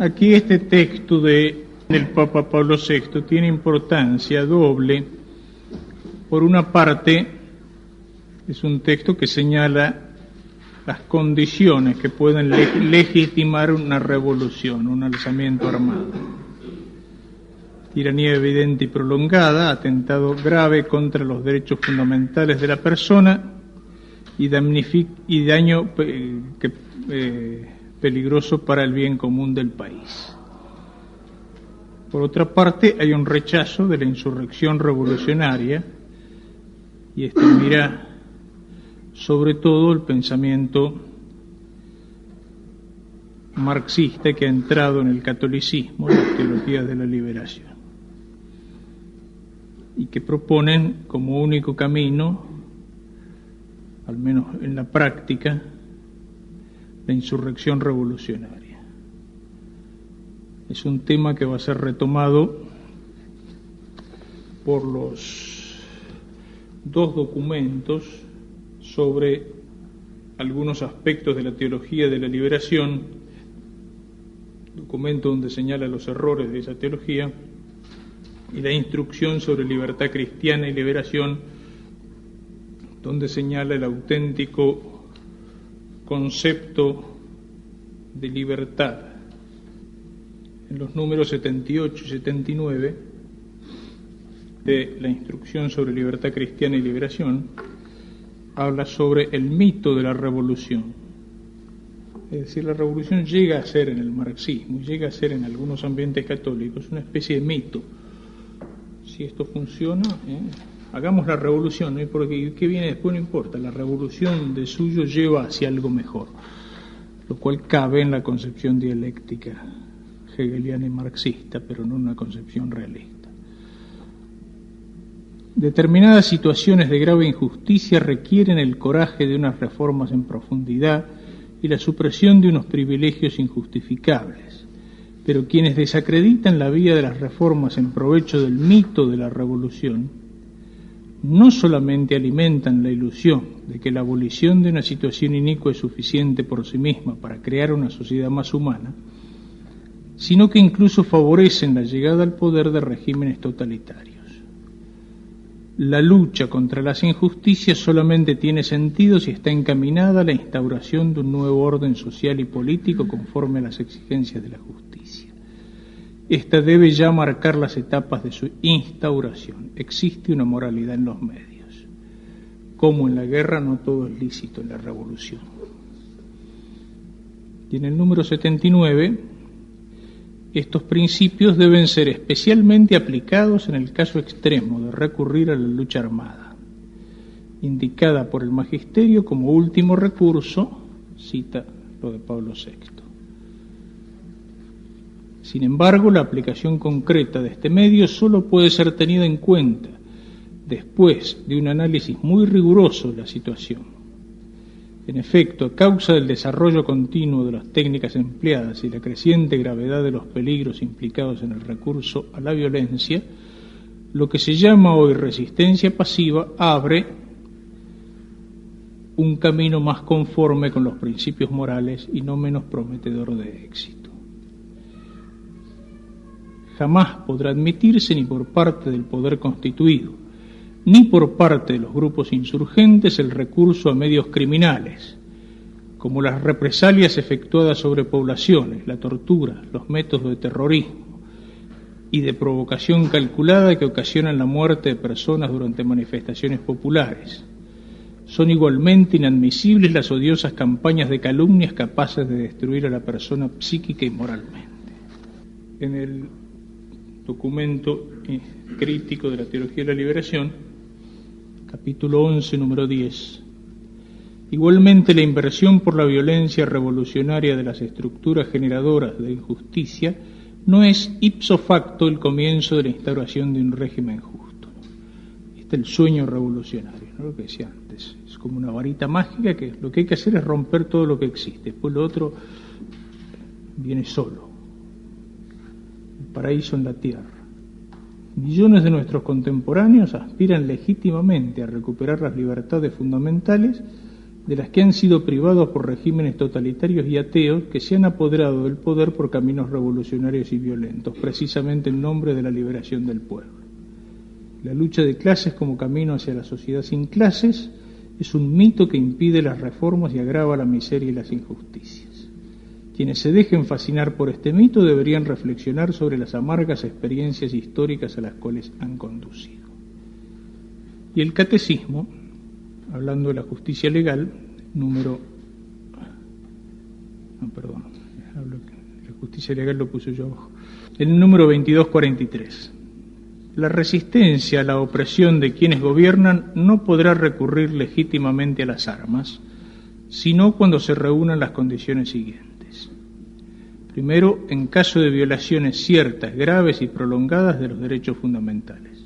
Aquí este texto del Papa Pablo VI tiene importancia doble. Por una parte, es un texto que señala las condiciones que pueden legitimar una revolución, un alzamiento armado. Tiranía evidente y prolongada, atentado grave contra los derechos fundamentales de la persona y daño peligroso para el bien común del país. Por otra parte, hay un rechazo de la insurrección revolucionaria, y esto mira sobre todo el pensamiento marxista que ha entrado en el catolicismo, las teologías de la liberación, y que proponen como único camino, al menos en la práctica, la insurrección revolucionaria. Es un tema que va a ser retomado por los dos documentos sobre algunos aspectos de la teología de la liberación, documento donde señala los errores de esa teología, y la instrucción sobre libertad cristiana y liberación, donde señala el auténtico concepto de libertad. En los números 78 y 79 de la instrucción sobre libertad cristiana y liberación, habla sobre el mito de la revolución. Es decir, la revolución llega a ser en el marxismo, llega a ser en algunos ambientes católicos una especie de mito. Si esto funciona, hagamos la revolución, ¿no? Porque qué viene después no importa, la revolución de suyo lleva hacia algo mejor, lo cual cabe en la concepción dialéctica hegeliana y marxista, pero no en una concepción realista. Determinadas situaciones de grave injusticia requieren el coraje de unas reformas en profundidad y la supresión de unos privilegios injustificables. Pero quienes desacreditan la vía de las reformas en provecho del mito de la revolución, no solamente alimentan la ilusión de que la abolición de una situación inicua es suficiente por sí misma para crear una sociedad más humana, sino que incluso favorecen la llegada al poder de regímenes totalitarios. La lucha contra las injusticias solamente tiene sentido si está encaminada a la instauración de un nuevo orden social y político conforme a las exigencias de la justicia. Esta debe ya marcar las etapas de su instauración. Existe una moralidad en los medios. Como en la guerra, no todo es lícito en la revolución. Y en el número 79, estos principios deben ser especialmente aplicados en el caso extremo de recurrir a la lucha armada, indicada por el magisterio como último recurso, cita lo de Pablo VI. Sin embargo, la aplicación concreta de este medio solo puede ser tenida en cuenta después de un análisis muy riguroso de la situación. En efecto, a causa del desarrollo continuo de las técnicas empleadas y la creciente gravedad de los peligros implicados en el recurso a la violencia, lo que se llama hoy resistencia pasiva abre un camino más conforme con los principios morales y no menos prometedor de éxito. Jamás podrá admitirse ni por parte del poder constituido, ni por parte de los grupos insurgentes el recurso a medios criminales, como las represalias efectuadas sobre poblaciones, la tortura, los métodos de terrorismo y de provocación calculada que ocasionan la muerte de personas durante manifestaciones populares. Son igualmente inadmisibles las odiosas campañas de calumnias capaces de destruir a la persona psíquica y moralmente. En el documento crítico de la teología de la liberación, capítulo 11, número 10. Igualmente, la inversión por la violencia revolucionaria de las estructuras generadoras de injusticia no es ipso facto el comienzo de la instauración de un régimen justo. Este es el sueño revolucionario, ¿no? Lo que decía antes. Es como una varita mágica que lo que hay que hacer es romper todo lo que existe. Después lo otro viene solo. El paraíso en la tierra. Millones de nuestros contemporáneos aspiran legítimamente a recuperar las libertades fundamentales de las que han sido privados por regímenes totalitarios y ateos que se han apoderado del poder por caminos revolucionarios y violentos, precisamente en nombre de la liberación del pueblo. La lucha de clases como camino hacia la sociedad sin clases es un mito que impide las reformas y agrava la miseria y las injusticias. Quienes se dejen fascinar por este mito deberían reflexionar sobre las amargas experiencias históricas a las cuales han conducido. Y el Catecismo, hablando de la justicia legal, la justicia legal lo puse yo abajo, el número 2243. La resistencia a la opresión de quienes gobiernan no podrá recurrir legítimamente a las armas, sino cuando se reúnan las condiciones siguientes. Primero, en caso de violaciones ciertas, graves y prolongadas de los derechos fundamentales.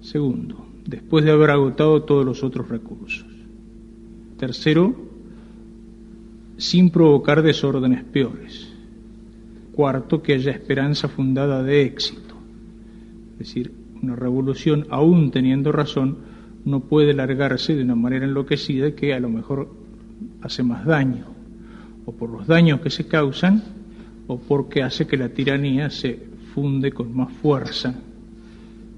Segundo, después de haber agotado todos los otros recursos. Tercero, sin provocar desórdenes peores. Cuarto, que haya esperanza fundada de éxito. Es decir, una revolución, aún teniendo razón, no puede largarse de una manera enloquecida que a lo mejor hace más daño, o por los daños que se causan, o porque hace que la tiranía se funde con más fuerza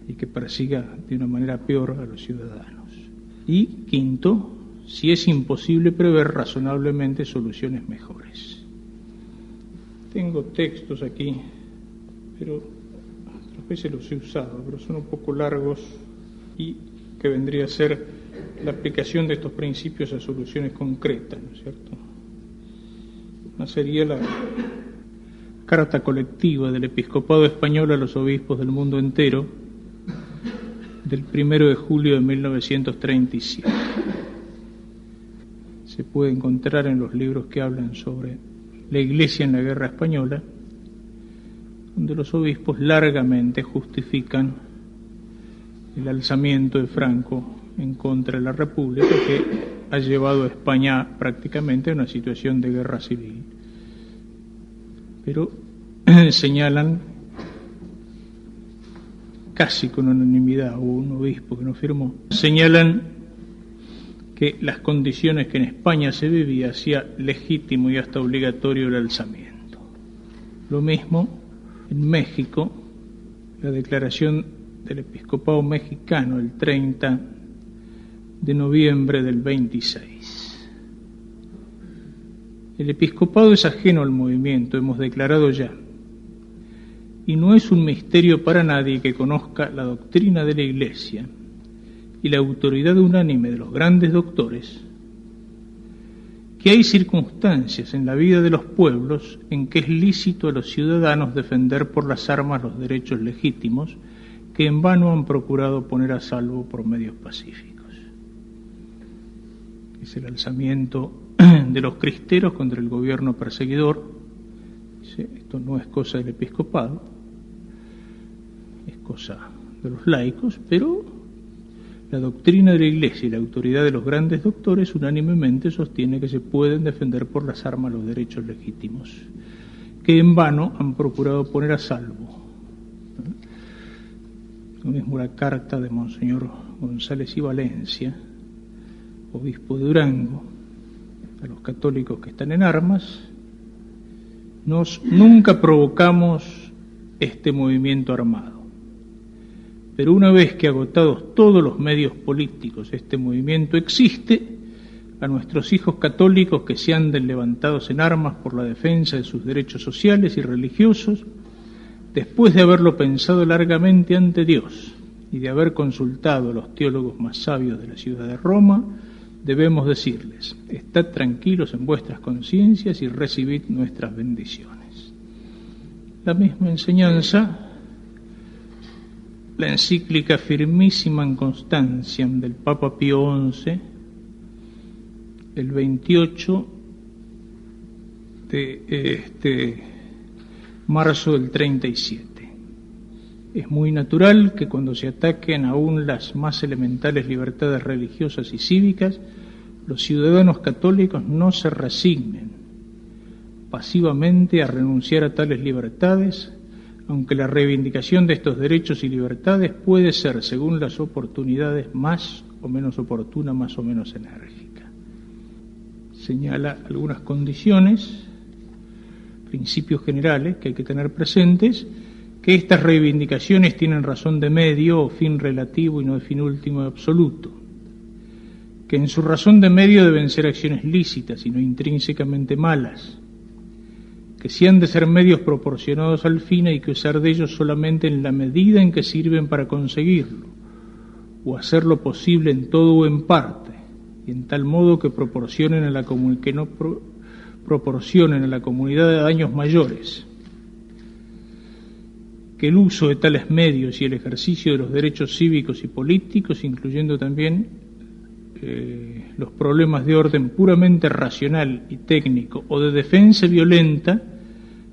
y que persiga de una manera peor a los ciudadanos. Y quinto, si es imposible prever razonablemente soluciones mejores. Tengo textos aquí, pero otras veces los he usado, pero son un poco largos y que vendría a ser la aplicación de estos principios a soluciones concretas, ¿no es cierto? Una sería la carta colectiva del Episcopado Español a los obispos del mundo entero del 1 de julio de 1937. Se puede encontrar en los libros que hablan sobre la Iglesia en la Guerra Española, donde los obispos largamente justifican el alzamiento de Franco en contra de la República, que ha llevado a España prácticamente a una situación de guerra civil. Pero señalan casi con unanimidad, hubo un obispo que no firmó, señalan que las condiciones que en España se vivía hacía legítimo y hasta obligatorio el alzamiento. Lo mismo en México, la declaración del Episcopado mexicano el 30 de noviembre del 26. El episcopado es ajeno al movimiento, hemos declarado ya, y no es un misterio para nadie que conozca la doctrina de la Iglesia y la autoridad unánime de los grandes doctores, que hay circunstancias en la vida de los pueblos en que es lícito a los ciudadanos defender por las armas los derechos legítimos que en vano han procurado poner a salvo por medios pacíficos. Es el alzamiento de los cristeros contra el gobierno perseguidor. Esto no es cosa del episcopado, es cosa de los laicos, pero la doctrina de la Iglesia y la autoridad de los grandes doctores unánimemente sostiene que se pueden defender por las armas los derechos legítimos, que en vano han procurado poner a salvo. Lo mismo la carta de Monseñor González y Valencia, obispo de Durango, a los católicos que están en armas: nunca provocamos este movimiento armado, pero una vez que agotados todos los medios políticos este movimiento existe, a nuestros hijos católicos que se anden levantados en armas por la defensa de sus derechos sociales y religiosos, después de haberlo pensado largamente ante Dios y de haber consultado a los teólogos más sabios de la ciudad de Roma, debemos decirles: estad tranquilos en vuestras conciencias y recibid nuestras bendiciones. La misma enseñanza, la encíclica Firmissima in Constantiam del Papa Pío XI, el 28 de marzo del 37. Es muy natural que cuando se ataquen aún las más elementales libertades religiosas y cívicas, los ciudadanos católicos no se resignen pasivamente a renunciar a tales libertades, aunque la reivindicación de estos derechos y libertades puede ser, según las oportunidades, más o menos oportuna, más o menos enérgica. señala algunas condiciones, principios generales que hay que tener presentes, que estas reivindicaciones tienen razón de medio o fin relativo y no de fin último y absoluto, que en su razón de medio deben ser acciones lícitas y no intrínsecamente malas, que si han de ser medios proporcionados al fin hay que usar de ellos solamente en la medida en que sirven para conseguirlo, o hacerlo posible en todo o en parte, y en tal modo que proporcionen a la proporcionen a la comunidad daños mayores, que el uso de tales medios y el ejercicio de los derechos cívicos y políticos, incluyendo también los problemas de orden puramente racional y técnico o de defensa violenta,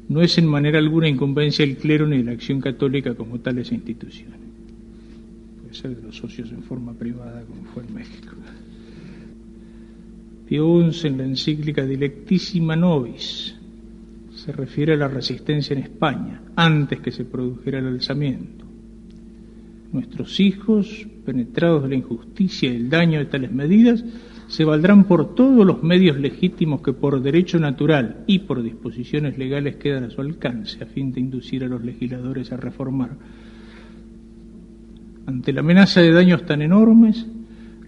no es en manera alguna incumbencia del clero ni de la acción católica como tales instituciones. Puede ser de los socios en forma privada, como fue en México. Pío XI, en la encíclica Dilectissima Nobis, se refiere a la resistencia en España, antes que se produjera el alzamiento. Nuestros hijos, penetrados de la injusticia y el daño de tales medidas, se valdrán por todos los medios legítimos que por derecho natural y por disposiciones legales quedan a su alcance, a fin de inducir a los legisladores a reformar. Ante la amenaza de daños tan enormes,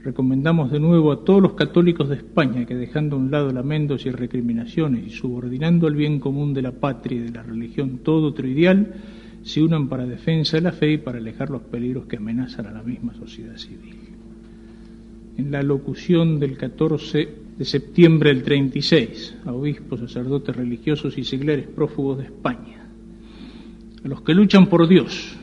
recomendamos de nuevo a todos los católicos de España que, dejando a un lado lamentos y recriminaciones y subordinando al bien común de la patria y de la religión todo otro ideal, se unan para defensa de la fe y para alejar los peligros que amenazan a la misma sociedad civil. En la locución del 14 de septiembre del 36, a obispos, sacerdotes religiosos y seglares prófugos de España, a los que luchan por Dios,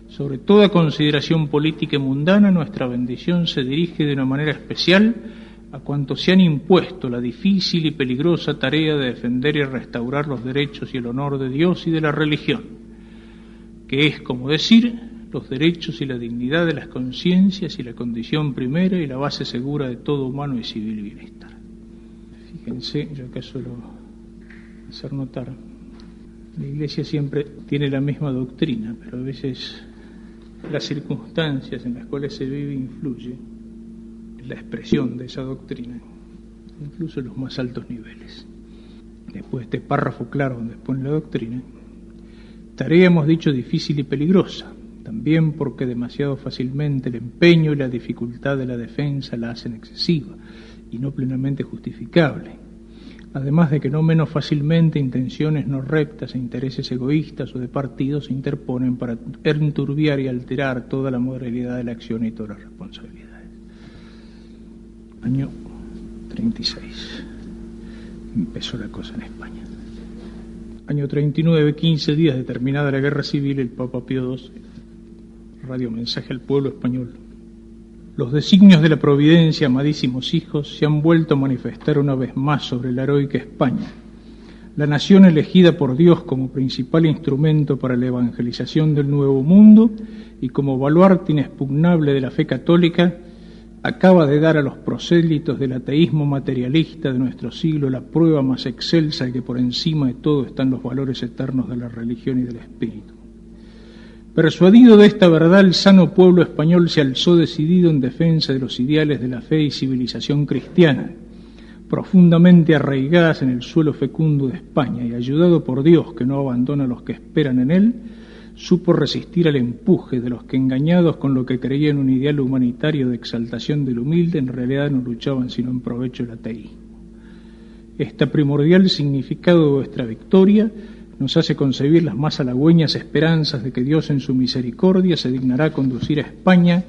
sobre toda consideración política y mundana, nuestra bendición se dirige de una manera especial a cuantos se han impuesto la difícil y peligrosa tarea de defender y restaurar los derechos y el honor de Dios y de la religión, que es, como decir, los derechos y la dignidad de las conciencias y la condición primera y la base segura de todo humano y civil bienestar. Fíjense, yo acá suelo hacer notar, la Iglesia siempre tiene la misma doctrina, pero a veces las circunstancias en las cuales se vive influye en la expresión de esa doctrina, incluso en los más altos niveles. Después de este párrafo claro donde expone la doctrina, tarea, hemos dicho, difícil y peligrosa, también porque demasiado fácilmente el empeño y la dificultad de la defensa la hacen excesiva y no plenamente justificable, además de que no menos fácilmente intenciones no rectas e intereses egoístas o de partido se interponen para enturbiar y alterar toda la moralidad de la acción y todas las responsabilidades. Año 36. Empezó la cosa en España. Año 39, 15 días de terminada la guerra civil, el Papa Pío XII radio mensaje al pueblo español. Los designios de la providencia, amadísimos hijos, se han vuelto a manifestar una vez más sobre la heroica España, la nación elegida por Dios como principal instrumento para la evangelización del Nuevo Mundo y como baluarte inexpugnable de la fe católica, acaba de dar a los prosélitos del ateísmo materialista de nuestro siglo la prueba más excelsa de que por encima de todo están los valores eternos de la religión y del espíritu. Persuadido de esta verdad, el sano pueblo español se alzó decidido en defensa de los ideales de la fe y civilización cristiana, profundamente arraigadas en el suelo fecundo de España, y ayudado por Dios, que no abandona a los que esperan en Él, supo resistir al empuje de los que, engañados con lo que creían un ideal humanitario de exaltación del humilde, en realidad no luchaban sino en provecho del ateísmo. Este primordial significado de vuestra victoria nos hace concebir las más halagüeñas esperanzas de que Dios en su misericordia se dignará conducir a España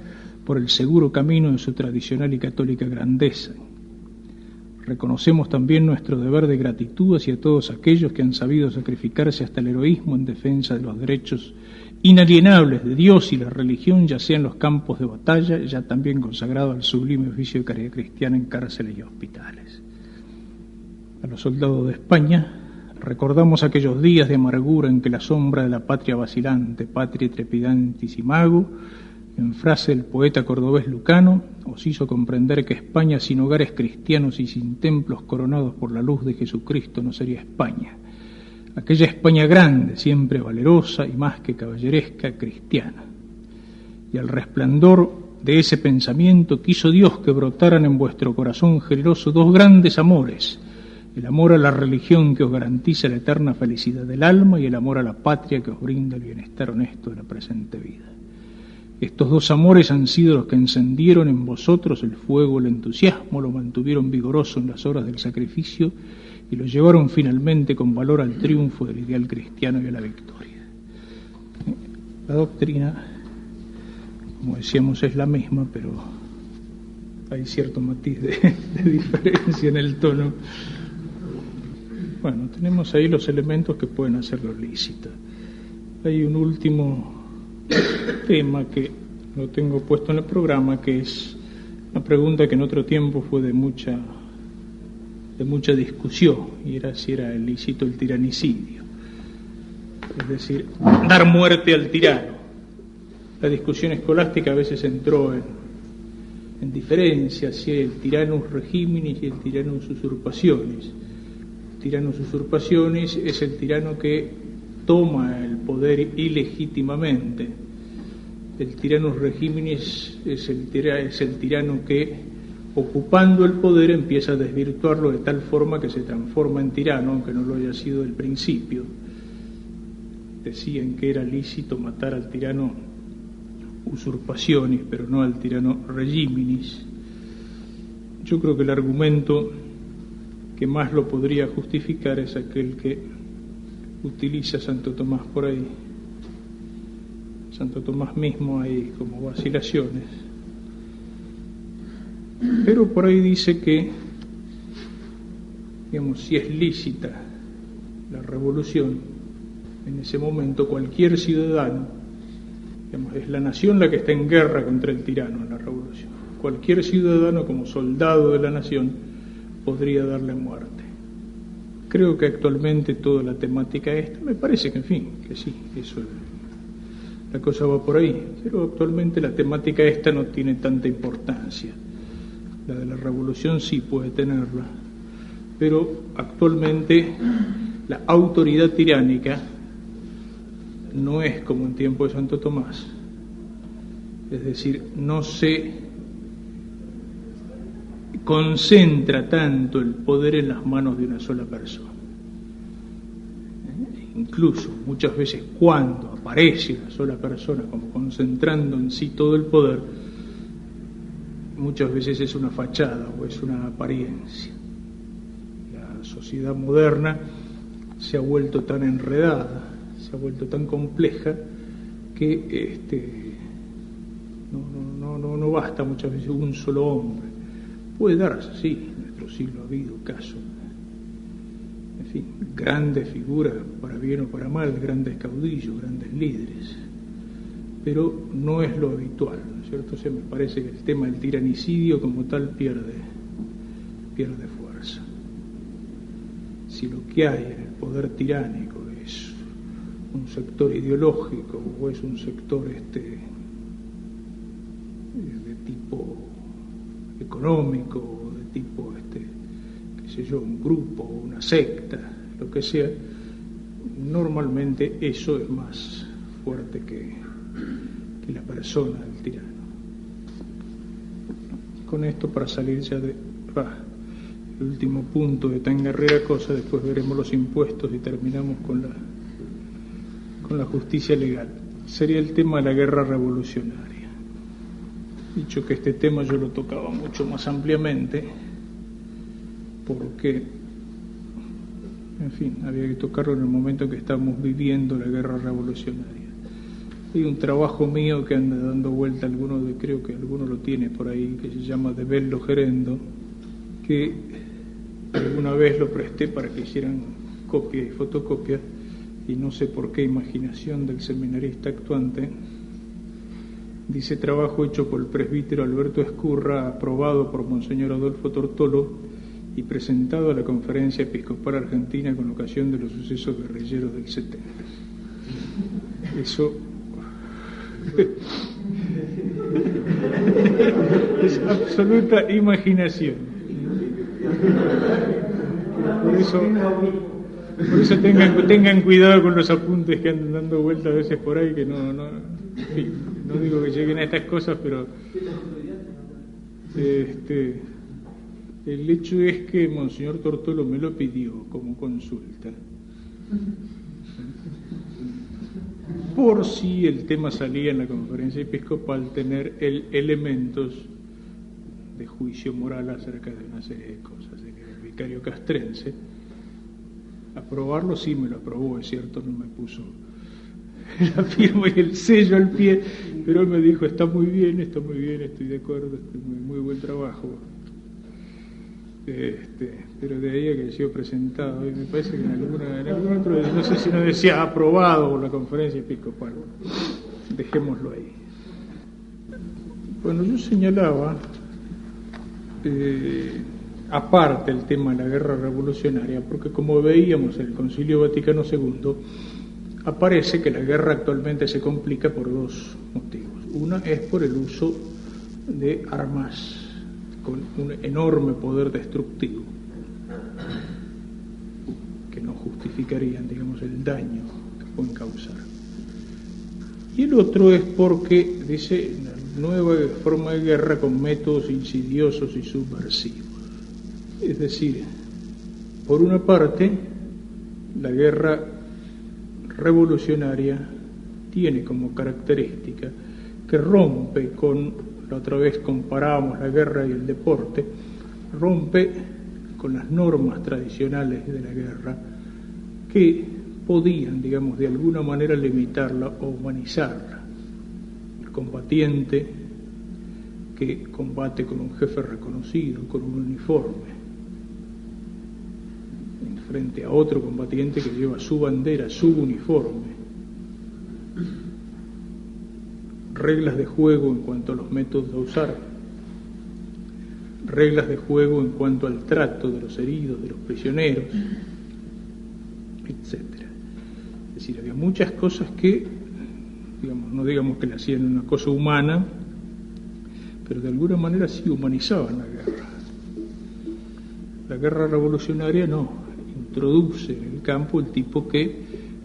por el seguro camino de su tradicional y católica grandeza. Reconocemos también nuestro deber de gratitud hacia todos aquellos que han sabido sacrificarse hasta el heroísmo en defensa de los derechos inalienables de Dios y la religión, ya sea en los campos de batalla, ya también consagrado al sublime oficio de caridad cristiana en cárceles y hospitales. A los soldados de España recordamos aquellos días de amargura en que la sombra de la patria vacilante, patria trepidantis y mago, en frase del poeta cordobés Lucano, os hizo comprender que España sin hogares cristianos y sin templos coronados por la luz de Jesucristo no sería España. Aquella España grande, siempre valerosa y más que caballeresca, cristiana. Y al resplandor de ese pensamiento quiso Dios que brotaran en vuestro corazón generoso dos grandes amores: el amor a la religión que os garantiza la eterna felicidad del alma y el amor a la patria que os brinda el bienestar honesto de la presente vida. Estos dos amores han sido los que encendieron en vosotros el fuego, el entusiasmo, lo mantuvieron vigoroso en las horas del sacrificio y lo llevaron finalmente con valor al triunfo del ideal cristiano y a la victoria. La doctrina, como decíamos, es la misma, pero hay cierto matiz de diferencia en el tono. Bueno, tenemos ahí los elementos que pueden hacerlo lícito. Hay un último tema que lo tengo puesto en el programa, que es una pregunta que en otro tiempo fue de mucha discusión, y era si era lícito el tiranicidio, es decir, dar muerte al tirano. La discusión escolástica a veces entró en diferencia si el tiranus regiminis y el tiranus usurpacionis. El tiranus usurpacionis es el tirano que toma el poder ilegítimamente. El tiranus regiminis es el tirano que, ocupando el poder, empieza a desvirtuarlo de tal forma que se transforma en tirano, aunque no lo haya sido del principio. Decían que era lícito matar al tirano usurpacionis, pero no al tirano regiminis. Yo creo que el argumento que más lo podría justificar es aquel que utiliza Santo Tomás por ahí. Santo Tomás mismo hay como vacilaciones, pero por ahí dice que, digamos, si es lícita la revolución, en ese momento cualquier ciudadano, digamos, es la nación la que está en guerra contra el tirano en la revolución, cualquier ciudadano como soldado de la nación podría darle muerte. Creo que actualmente toda la temática esta, me parece que en fin, que sí, eso la cosa va por ahí, pero actualmente la temática esta no tiene tanta importancia. La de la revolución sí puede tenerla, pero actualmente la autoridad tiránica no es como en tiempo de Santo Tomás, es decir, no se concentra tanto el poder en las manos de una sola persona. Incluso muchas veces cuando aparece una sola persona como concentrando en sí todo el poder, muchas veces es una fachada o es una apariencia. La sociedad moderna se ha vuelto tan enredada, se ha vuelto tan compleja que no basta muchas veces un solo hombre. Puede darse, sí, en nuestro siglo ha habido casos, en fin, grandes figuras, para bien o para mal, grandes caudillos, grandes líderes, pero no es lo habitual, ¿no es cierto? O sea, me parece que el tema del tiranicidio como tal pierde fuerza. Si lo que hay en el poder tiránico es un sector ideológico o es un sector de tipo económico, o de tipo qué sé yo, un grupo, una secta, lo que sea, normalmente eso es más fuerte que la persona del tirano. Con esto, para salir ya el último punto de tan guerrera cosa, después veremos los impuestos y terminamos con la justicia legal. Sería el tema de la guerra revolucionaria. Dicho que este tema yo lo tocaba mucho más ampliamente, porque, en fin, había que tocarlo en el momento en que estamos viviendo la guerra revolucionaria. Hay un trabajo mío que anda dando vuelta, creo que alguno lo tiene por ahí, que se llama De Bello Gerendo, que alguna vez lo presté para que hicieran copia y fotocopia, y no sé por qué imaginación del seminarista actuante. Dice: trabajo hecho por el presbítero Alberto Escurra, aprobado por Monseñor Adolfo Tortolo y presentado a la Conferencia Episcopal Argentina con ocasión de los sucesos guerrilleros del 70. Eso es absoluta imaginación. Por eso tengan cuidado con los apuntes que andan dando vueltas a veces por ahí, que no En fin, no digo que lleguen a estas cosas, pero el hecho es que Monseñor Tortolo me lo pidió como consulta, por si el tema salía en la conferencia episcopal, tener elementos de juicio moral acerca de una serie de cosas. El vicario castrense, aprobarlo sí me lo aprobó, es cierto, no me puso la firma y el sello al pie, pero él me dijo, está muy bien, estoy de acuerdo, muy buen trabajo. Pero de ahí a que ha sido presentado, y me parece que en algún otro, no sé si no decía aprobado por la conferencia episcopal, dejémoslo ahí. Bueno, yo señalaba, aparte el tema de la guerra revolucionaria, porque como veíamos en el Concilio Vaticano II, aparece que la guerra actualmente se complica por dos motivos. Una es por el uso de armas con un enorme poder destructivo, que no justificarían, digamos, el daño que pueden causar. Y el otro es porque, dice, una nueva forma de guerra con métodos insidiosos y subversivos. Es decir, por una parte, la guerra revolucionaria tiene como característica que rompe con, la otra vez comparábamos la guerra y el deporte, rompe con las normas tradicionales de la guerra que podían, digamos, de alguna manera limitarla o humanizarla. El combatiente que combate con un jefe reconocido, con un uniforme, frente a otro combatiente que lleva su bandera, su uniforme. Reglas de juego en cuanto a los métodos a usar, reglas de juego en cuanto al trato de los heridos, de los prisioneros, etcétera. Es decir, había muchas cosas que, digamos, no digamos que le hacían una cosa humana, pero de alguna manera sí humanizaban la guerra. La guerra revolucionaria no, introduce en el campo el tipo que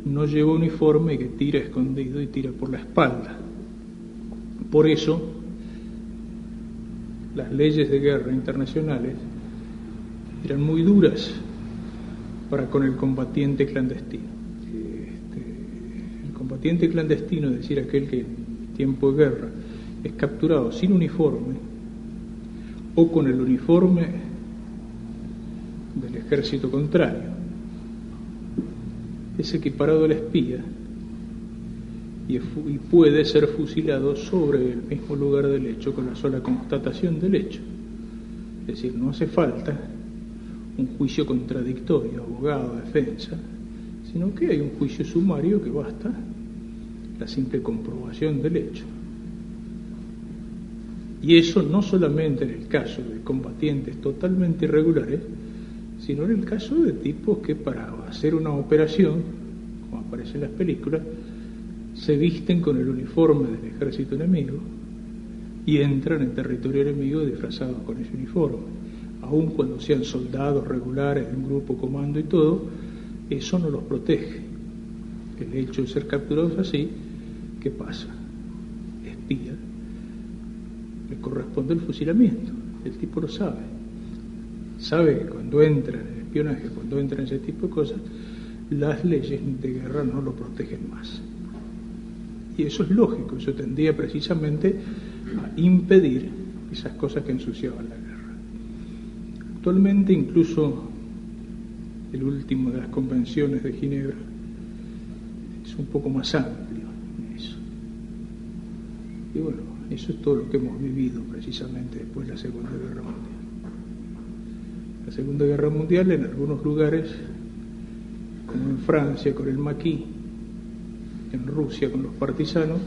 no lleva uniforme y que tira escondido y tira por la espalda. Por eso, las leyes de guerra internacionales eran muy duras para con el combatiente clandestino. El combatiente clandestino, es decir, aquel que en tiempo de guerra es capturado sin uniforme o con el uniforme del ejército contrario, es equiparado al espía y puede ser fusilado sobre el mismo lugar del hecho con la sola constatación del hecho. Es decir, no hace falta un juicio contradictorio, abogado, defensa, sino que hay un juicio sumario que basta la simple comprobación del hecho. Y eso no solamente en el caso de combatientes totalmente irregulares, sino en el caso de tipos que para hacer una operación, como aparece en las películas, se visten con el uniforme del ejército enemigo y entran en territorio enemigo disfrazados con ese uniforme. Aun cuando sean soldados regulares de un grupo comando y todo, eso no los protege. El hecho de ser capturados así, ¿qué pasa? Espía, le corresponde el fusilamiento. El tipo lo sabe. Sabe que cuando entra en el espionaje, cuando entra en ese tipo de cosas, las leyes de guerra no lo protegen más. Y eso es lógico, eso tendría precisamente a impedir esas cosas que ensuciaban la guerra. Actualmente, incluso el último de las convenciones de Ginebra es un poco más amplio en eso. Y bueno, eso es todo lo que hemos vivido precisamente después de la Segunda Guerra Mundial. La Segunda Guerra Mundial, en algunos lugares, como en Francia con el maquis, en Rusia con los partisanos,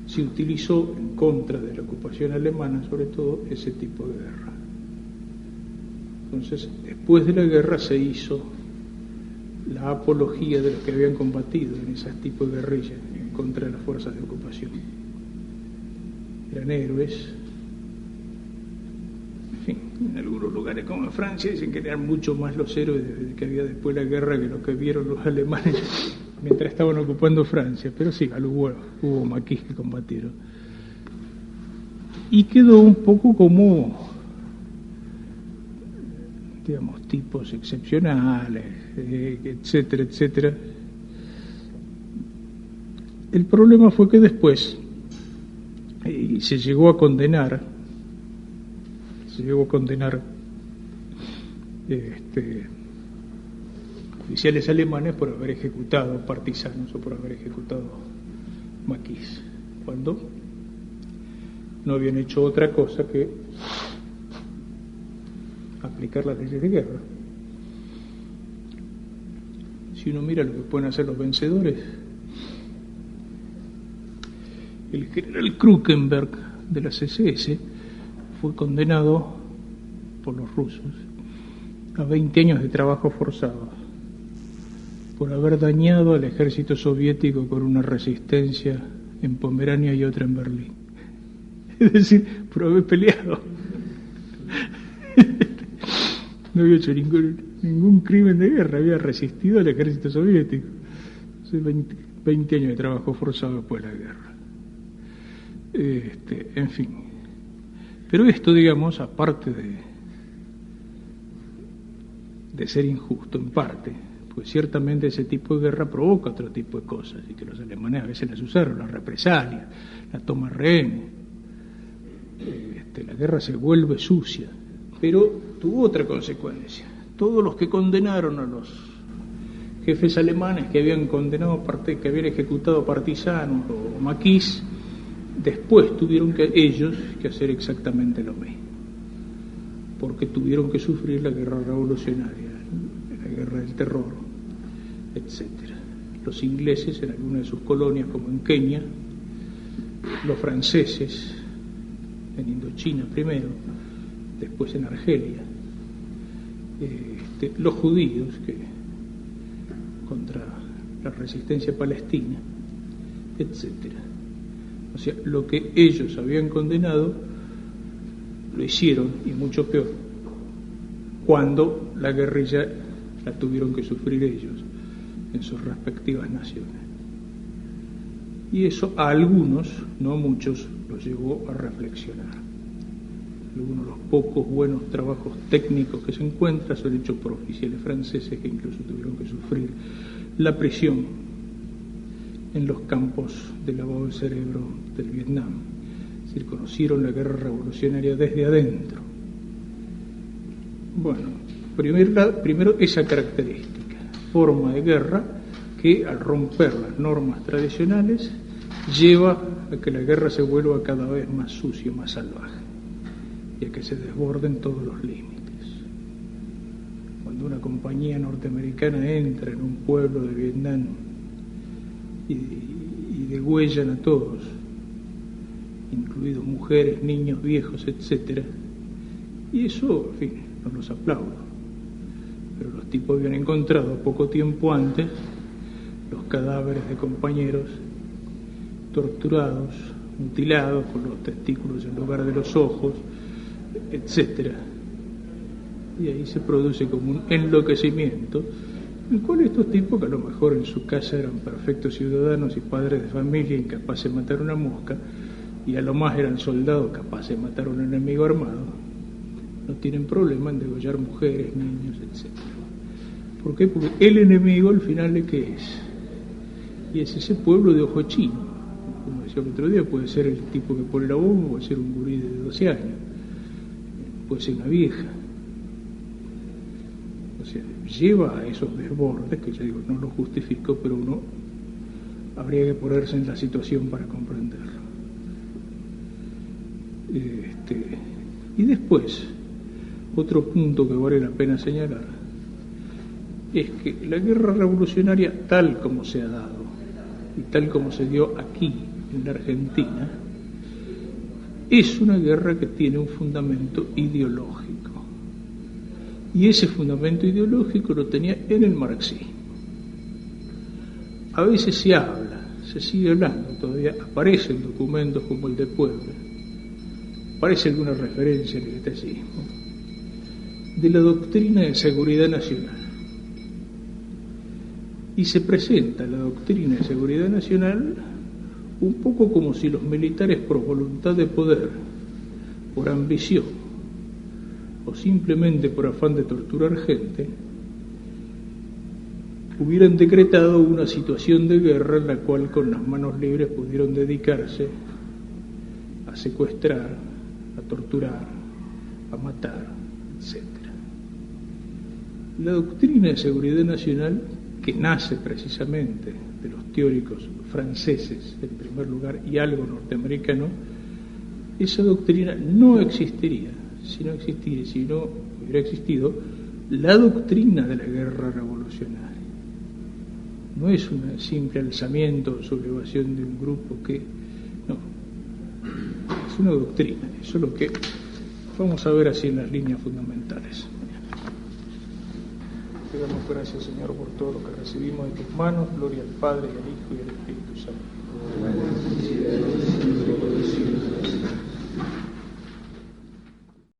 se utilizó en contra de la ocupación alemana, sobre todo, ese tipo de guerra. Entonces, después de la guerra se hizo la apología de los que habían combatido en ese tipo de guerrillas en contra de las fuerzas de ocupación. Eran héroes. En fin, en algunos lugares como en Francia dicen que eran mucho más los héroes que había después de la guerra que los que vieron los alemanes mientras estaban ocupando Francia, pero sí, hubo maquis que combatieron. Y quedó un poco como, digamos, tipos excepcionales, etcétera, etcétera. El problema fue que después se llegó a condenar oficiales alemanes por haber ejecutado partisanos o por haber ejecutado maquis, cuando no habían hecho otra cosa que aplicar las leyes de guerra. Si uno mira lo que pueden hacer los vencedores, el general Krukenberg de las SS fue condenado por los rusos a 20 años de trabajo forzado por haber dañado al ejército soviético con una resistencia en Pomerania y otra en Berlín. Es decir, por haber peleado. No había hecho ningún crimen de guerra, había resistido al ejército soviético. 20 años de trabajo forzado después de la guerra. En fin. Pero esto, digamos, aparte de ser injusto en parte, pues ciertamente ese tipo de guerra provoca otro tipo de cosas, y que los alemanes a veces las usaron, las represalias, la toma de rehenes. La guerra se vuelve sucia, pero tuvo otra consecuencia. Todos los que condenaron a los jefes alemanes que habían que habían ejecutado partisanos o maquis, después tuvieron ellos que hacer exactamente lo mismo, porque tuvieron que sufrir la guerra revolucionaria, la guerra del terror, etcétera. Los ingleses en algunas de sus colonias, como en Kenia, los franceses en Indochina primero, después en Argelia, los judíos contra la resistencia palestina, etcétera. O sea, lo que ellos habían condenado lo hicieron, y mucho peor, cuando la guerrilla la tuvieron que sufrir ellos en sus respectivas naciones. Y eso a algunos, no a muchos, los llevó a reflexionar. Algunos de los pocos buenos trabajos técnicos que se encuentran son hechos por oficiales franceses que incluso tuvieron que sufrir la prisión en los campos de lavado del cerebro del Vietnam. Es decir, conocieron la guerra revolucionaria desde adentro. Bueno, primero esa característica, forma de guerra que al romper las normas tradicionales lleva a que la guerra se vuelva cada vez más sucia, más salvaje, y a que se desborden todos los límites. Cuando una compañía norteamericana entra en un pueblo de Vietnam y degüellan a todos, incluidos mujeres, niños, viejos, etcétera, y eso, en fin, no los aplaudo, pero los tipos habían encontrado poco tiempo antes los cadáveres de compañeros torturados, mutilados, con los testículos en lugar de los ojos, etcétera. Y ahí se produce como un enloquecimiento, el cual estos tipos, que a lo mejor en su casa eran perfectos ciudadanos y padres de familia incapaces de matar una mosca, y a lo más eran soldados capaces de matar a un enemigo armado, no tienen problema en degollar mujeres, niños, etcétera. ¿Por qué? Porque el enemigo al final ¿de qué es? Y es ese pueblo de ojo chino. Como decía el otro día, puede ser el tipo que pone la bomba, puede ser un gurí de 12 años, puede ser una vieja. O sea, lleva a esos desbordes, que yo digo, no lo justifico, pero uno habría que ponerse en la situación para comprenderlo. Y después, otro punto que vale la pena señalar es que la guerra revolucionaria, tal como se ha dado y tal como se dio aquí en la Argentina, es una guerra que tiene un fundamento ideológico, y ese fundamento ideológico lo tenía en el marxismo. A veces se sigue hablando, todavía aparecen documentos como el de Puebla, aparece alguna referencia al estatismo, de la doctrina de seguridad nacional. Y se presenta la doctrina de seguridad nacional un poco como si los militares, por voluntad de poder, por ambición o simplemente por afán de torturar gente, hubieran decretado una situación de guerra en la cual con las manos libres pudieron dedicarse a secuestrar, a torturar, a matar, etc. La doctrina de seguridad nacional, que nace precisamente de los teóricos franceses en primer lugar y algo norteamericano, esa doctrina no existiría si no hubiera existido la doctrina de la guerra revolucionaria. No es un simple alzamiento o sublevación de un grupo no, es una doctrina. Eso es lo que vamos a ver así en las líneas fundamentales. Te damos gracias, Señor, por todo lo que recibimos de tus manos. Gloria al Padre, y al Hijo, y al Espíritu Santo.